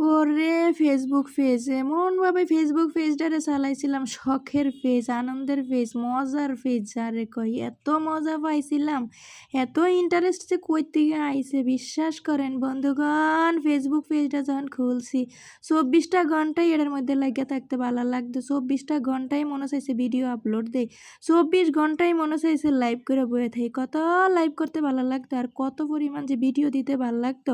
ওরে Facebook page এমনভাবে Facebook পেজটারে চালাইছিলাম, শখের পেজ, আনন্দের পেজ, মজার পেজ যারে কই। এত মজা পাইছিলাম, এত ইন্টারেস্ট যে কই থেকে আইছে বিশ্বাস করেন বন্ধুগণ। ফেসবুক পেজটা যখন খুলছি 24টা ঘন্টাই এটার মধ্যে লাগিয়ে থাকতে ভালো লাগতো। 24টা ঘন্টাই মনে চাইছে ভিডিও আপলোড দেয়, 24 ঘন্টাই মনে চাইছে লাইভ করে বয়ে থাকি। কত লাইভ করতে ভালো লাগতো আর কত পরিমাণ যে ভিডিও দিতে ভালো লাগতো।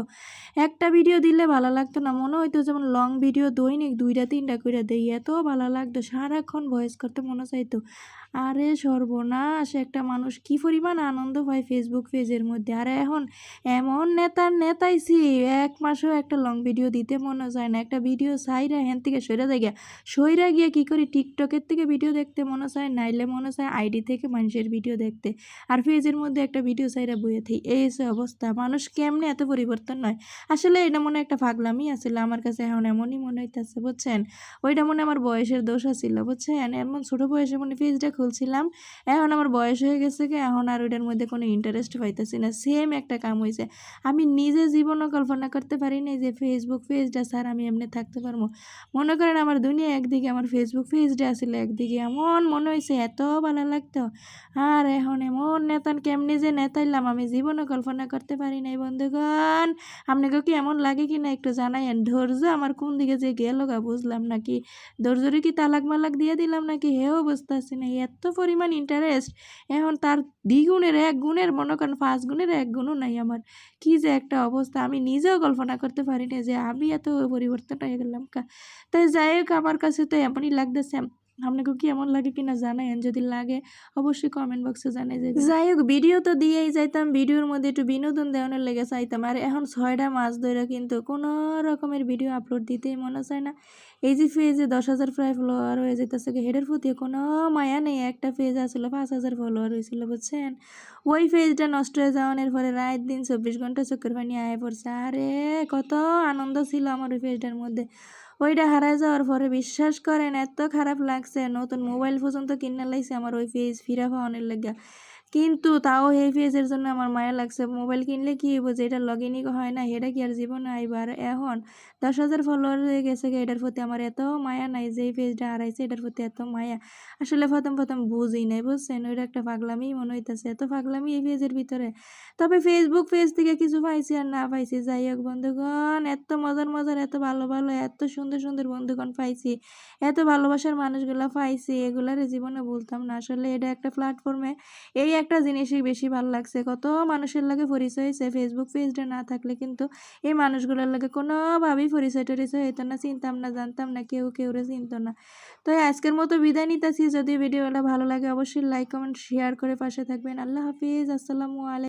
একটা ভিডিও দিলে ভালো লাগতো না, মনে হইতো যেমন লং ভিডিও দৈনিক 2টা 3টা করে দেই। এত ভালো লাগতো, সারাক্ষণ ভয়েস করতে মনে চাইতো। আরে সর্বনাশ, একটা মানুষ কি পরিমাণ আনন্দ পায় ফেসবুক পেজের মধ্যে। আর এখন এমন নেতাইছি, 1 মাসেও একটা লং ভিডিও দিতে মনে যায় না। একটা ভিডিও সাইরা হ্যান থেকে সইরা গিয়ে কি করি, টিকটকের থেকে ভিডিও দেখতে মনে চায়, নাইলে মনে চায় আইডি থেকে মানুষের ভিডিও দেখতে। আর পেজের মধ্যে একটা ভিডিও সাইরা বইয়ে থাকি। এই যে অবস্থা, মানুষ কেমনে এত পরিবর্তন নয়। আসলে এটা মনে একটা পাগলামি আছিল আমার কাছে, এখন এমনই মনে হইতেছে বুঝছেন। ওইটা মনে আমার বয়সের দোষ আছিল বুঝছেন। এমন ছোট বয়সে মনে পেজটা খুলছিলাম, এখন আমার বয়স হয়ে গেছে কি, এখন আর ওইটার মধ্যে কোনো ইন্টারেস্ট পাইতেছি না। সেম একটা কাম হয়েছে, আমি নিজে জীবনও কল্পনা করতে পারি না যে ফেসবুক পেজটা স্যার আমি এমনি থাকতে পারবো। মনে করেন আমার দুনিয়া একদিকে, আমার ফেসবুক পেজটা আসলে একদিকে। এমন মনে হয়েছে এত ভালো লাগতো। আর এখন এমন নেতান কেমনি যে নেতাইলাম আমি জীবনও কল্পনা করতে পারি নাই বন্ধুগণ। আপনাকে কি এমন লাগে কি না একটু জানাইয়েন। ধৈর্য আমার কোন দিকে যে গেল গা বুঝলাম নাকি, ধৈর্যরে কি তালাক মালাক দিয়ে দিলাম নাকি হেও বুঝতেছি না। এত পরিমাণ ইন্টারেস্ট, এখন তার দ্বিগুণের 1 গুণের মনে করেন 5 গুণের 1 গুণও নাই আমার। কি যে একটা অবস্থা, আমি নিজেও কল্পনা করতে পারি না যে আমি এত পরিবর্তন হয়ে গেলাম কা। তাই যাই হোক, আমার কাছে তো এমনই লাগতেছে। আপনাকে কি এমন লাগে কিনা জানাইন, যদি লাগে অবশ্যই কমেন্ট বক্সে জানাই যাবে। যাই হোক, ভিডিও তো দিয়েই যাইতাম, ভিডিওর মধ্যে একটু বিনোদন দেওয়ানোর লেগে চাইতাম। আর এখন 6টা মাস ধরে কিন্তু কোনো রকমের ভিডিও আপলোড দিতেই মনে চায় না। এই যে পেজে 10,000 প্রায় ফলোয়ার হয়ে যেতেছে, হেডের প্রতি কোনো মায়া নেই। একটা পেজ আসলে 5,000 ফলোয়ার হয়েছিল বুঝছেন। ওই পেজটা নষ্ট হয়ে যাওয়ার পরে রাত দিন 24 ঘন্টা চোখের পানি আয় পড়ছে। আরে কত আনন্দ ছিল আমার ওই পেজটার মধ্যে। ওইটা হারায় যাওয়ার পরে বিশ্বাস করেন এত খারাপ লাগছে, নতুন মোবাইল পর্যন্ত কিনে লাইছে আমার ওই পেজ ফিরা পাওয়ানোর লেগে। কিন্তু তাও এই পেজের জন্য আমার মায়া লাগছে। মোবাইল কিনলে কি হইব, যেটা লগ ইনই হয় না সেটা কি আর জীবনে আইবার। এখন 10,000 ফলোয়ার হয়ে গেছে, এটার প্রতি আমার এত মায়া নাই। যে এই পেজটা হারাইছে এটার প্রতি এত মায়া। আসলে প্রথম বুঝি নাই বুঝছেন, ওইটা একটা পাগলামি মনে হইতেছে, এত পাগলামি এই পেজের ভিতরে। তবে ফেসবুক পেজ থেকে কিছু পাইছি আর না পাইছি, যাই হোক বন্ধুগণ, এত মজার এত ভালো এত সুন্দর বন্ধুগণ পাইছি, এত ভালোবাসার মানুষগুলা পাইছি, এগুলার জীবনে বলতাম না। আসলে এটা একটা প্ল্যাটফর্মে এই একটা জিনিসই বেশি ভালো লাগছে। কত মানুষের লাগে পরিচয় হয়েছে, ফেসবুক পেজটা না থাকলে কিন্তু এই মানুষগুলোর লাগে কোনোভাবেই পরিচয় টরিচয় হইতো না, চিনতাম না, জানতাম না, কেউরে চিনতো না। তো আজকের মতো বিদায় নিতেছি। যদি ভিডিওটা ভালো লাগে অবশ্যই লাইক কমেন্ট শেয়ার করে পাশে থাকবেন। আল্লাহ হাফিজ, আসসালামু আলাইকুম।